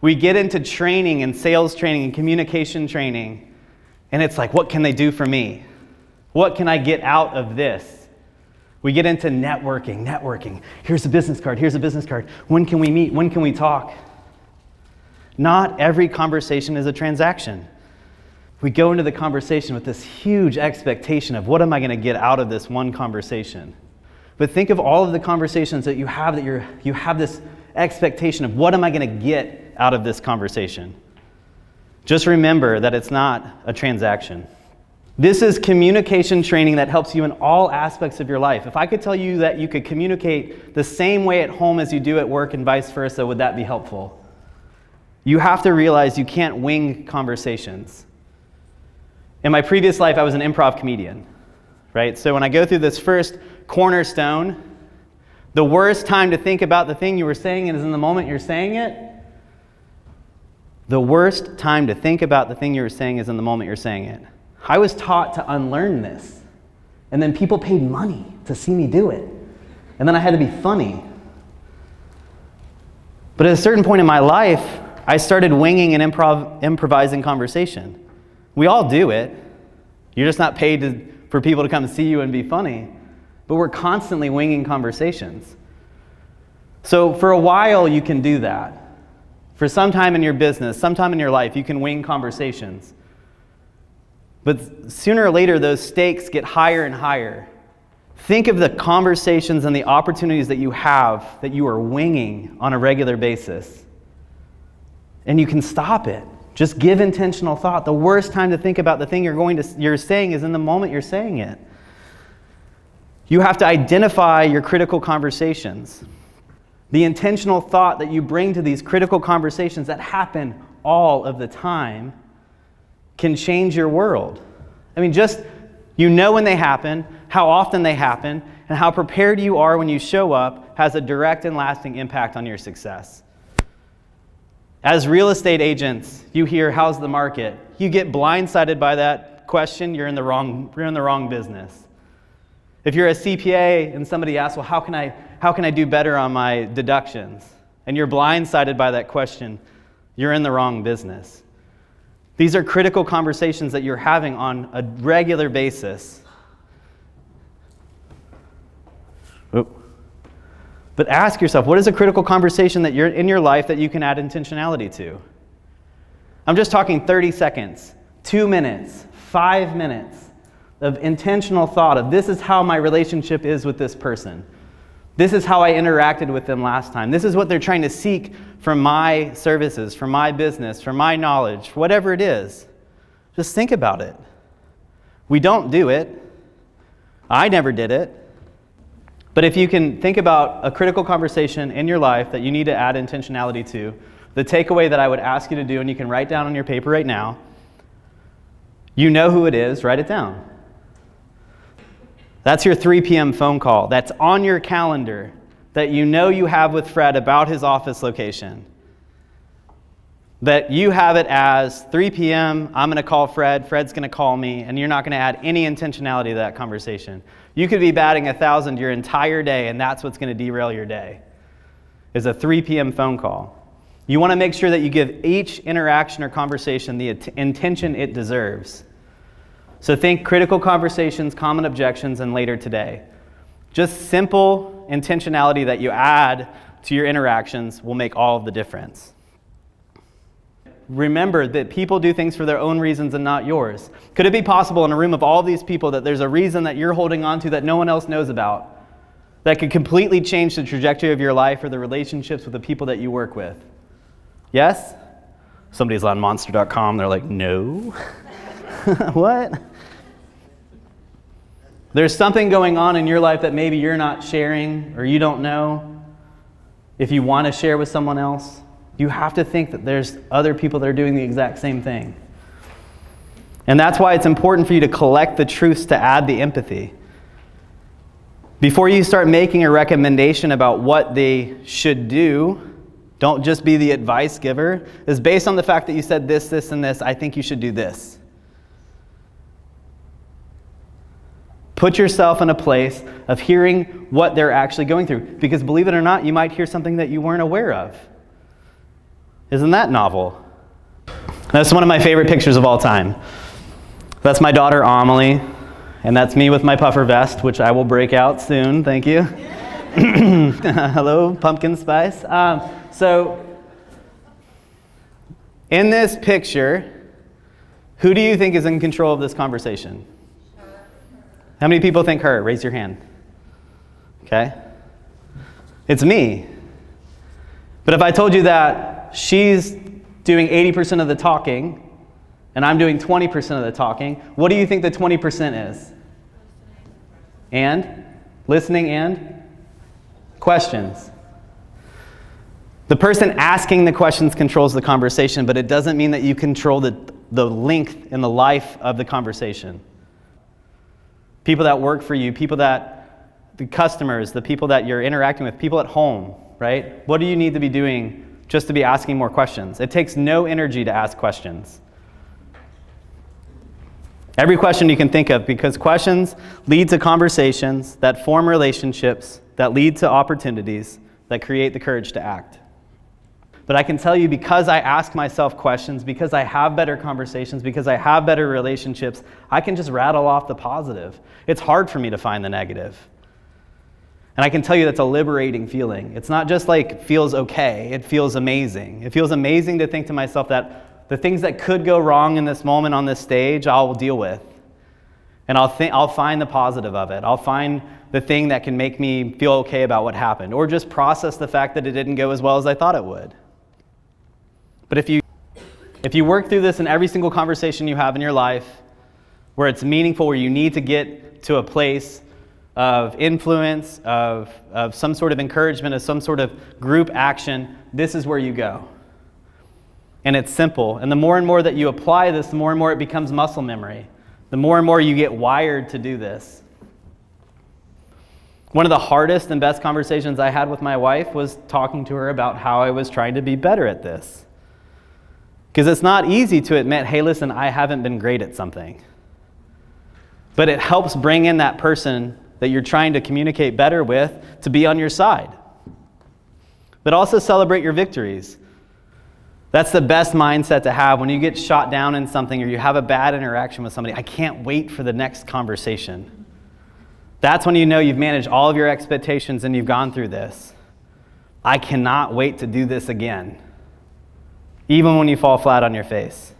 We get into training and sales training and communication training, and it's like, what can they do for me? What can I get out of this? We get into networking. Here's a business card. When can we meet? When can we talk? Not every conversation is a transaction. We go into the conversation with this huge expectation of what am I going to get out of this one conversation? But think of all of the conversations that you have you have this expectation of what am I going to get out of this conversation? Just remember that it's not a transaction. This is communication training that helps you in all aspects of your life. If I could tell you that you could communicate the same way at home as you do at work and vice versa, would that be helpful? You have to realize you can't wing conversations. In my previous life, I was an improv comedian, right? So when I go through this first cornerstone, the worst time to think about the thing you were saying is in the moment you're saying it. The worst time to think about the thing you were saying is in the moment you're saying it. I was taught to unlearn this. And then people paid money to see me do it. And then I had to be funny. But at a certain point in my life, I started winging and improvising conversation. We all do it. You're just not paid for people to come see you and be funny. But we're constantly winging conversations. So for a while, you can do that. For some time in your business, sometime in your life, you can wing conversations. But sooner or later, those stakes get higher and higher. Think of the conversations and the opportunities that you have that you are winging on a regular basis. And you can stop it. Just give intentional thought. The worst time to think about the thing you're saying is in the moment you're saying it. You have to identify your critical conversations. The intentional thought that you bring to these critical conversations that happen all of the time can change your world. I mean, just when they happen, how often they happen, and how prepared you are when you show up has a direct and lasting impact on your success. As real estate agents, you hear, how's the market? You get blindsided by that question, you're in the wrong business. If you're a CPA and somebody asks, well, how can I do better on my deductions? And you're blindsided by that question, you're in the wrong business. These are critical conversations that you're having on a regular basis. But ask yourself, what is a critical conversation that you're in your life that you can add intentionality to? I'm just talking 30 seconds, 2 minutes, 5 minutes of intentional thought of this is how my relationship is with this person. This is how I interacted with them last time. This is what they're trying to seek from my services, from my business, from my knowledge, whatever it is. Just think about it. We don't do it. I never did it. But if you can think about a critical conversation in your life that you need to add intentionality to, the takeaway that I would ask you to do, and you can write down on your paper right now, you know who it is, write it down. That's your 3 p.m. phone call. That's on your calendar that you know you have with Fred about his office location. That you have it as 3 p.m., I'm going to call Fred, Fred's going to call me, and you're not going to add any intentionality to that conversation. You could be batting 1,000 your entire day, and that's what's going to derail your day, is a 3 p.m. phone call. You want to make sure that you give each interaction or conversation the intention it deserves. So think critical conversations, common objections, and later today. Just simple intentionality that you add to your interactions will make all of the difference. Remember that people do things for their own reasons and not yours. Could it be possible in a room of all these people that there's a reason that you're holding on to that no one else knows about that could completely change the trajectory of your life or the relationships with the people that you work with? Yes? Somebody's on monster.com, they're like, no. What? There's something going on in your life that maybe you're not sharing or you don't know if you want to share with someone else. You have to think that there's other people that are doing the exact same thing. And that's why it's important for you to collect the truths to add the empathy. Before you start making a recommendation about what they should do, don't just be the advice giver. It's based on the fact that you said this, this, and this, I think you should do this. Put yourself in a place of hearing what they're actually going through. Because believe it or not, you might hear something that you weren't aware of. Isn't that novel? That's one of my favorite pictures of all time. That's my daughter, Amelie, and that's me with my puffer vest, which I will break out soon. Thank you. Hello, pumpkin spice. So, in this picture, who do you think is in control of this conversation? How many people think her? Raise your hand. Okay. It's me. But if I told you that she's doing 80% of the talking, and I'm doing 20% of the talking, what do you think the 20% is? And? Listening and? Questions. The person asking the questions controls the conversation, but it doesn't mean that you control the length and the life of the conversation. People that work for you, the customers, the people that you're interacting with, people at home, right? What do you need to be doing just to be asking more questions? It takes no energy to ask questions. Every question you can think of, because questions lead to conversations that form relationships, that lead to opportunities, that create the courage to act. But I can tell you, because I ask myself questions, because I have better conversations, because I have better relationships, I can just rattle off the positive. It's hard for me to find the negative. And I can tell you that's a liberating feeling. It's not just like feels okay, it feels amazing. It feels amazing to think to myself that the things that could go wrong in this moment on this stage, I'll deal with. And I'll find the positive of it. I'll find the thing that can make me feel okay about what happened, or just process the fact that it didn't go as well as I thought it would. But if you work through this in every single conversation you have in your life, where it's meaningful, where you need to get to a place of influence, of some sort of encouragement, of some sort of group action, this is where you go. And it's simple. And the more and more that you apply this, the more and more it becomes muscle memory. The more and more you get wired to do this. One of the hardest and best conversations I had with my wife was talking to her about how I was trying to be better at this. Because it's not easy to admit, hey, listen, I haven't been great at something. But it helps bring in that person that you're trying to communicate better with to be on your side. But also celebrate your victories. That's the best mindset to have when you get shot down in something or you have a bad interaction with somebody. I can't wait for the next conversation. That's when you know you've managed all of your expectations and you've gone through this. I cannot wait to do this again, even when you fall flat on your face.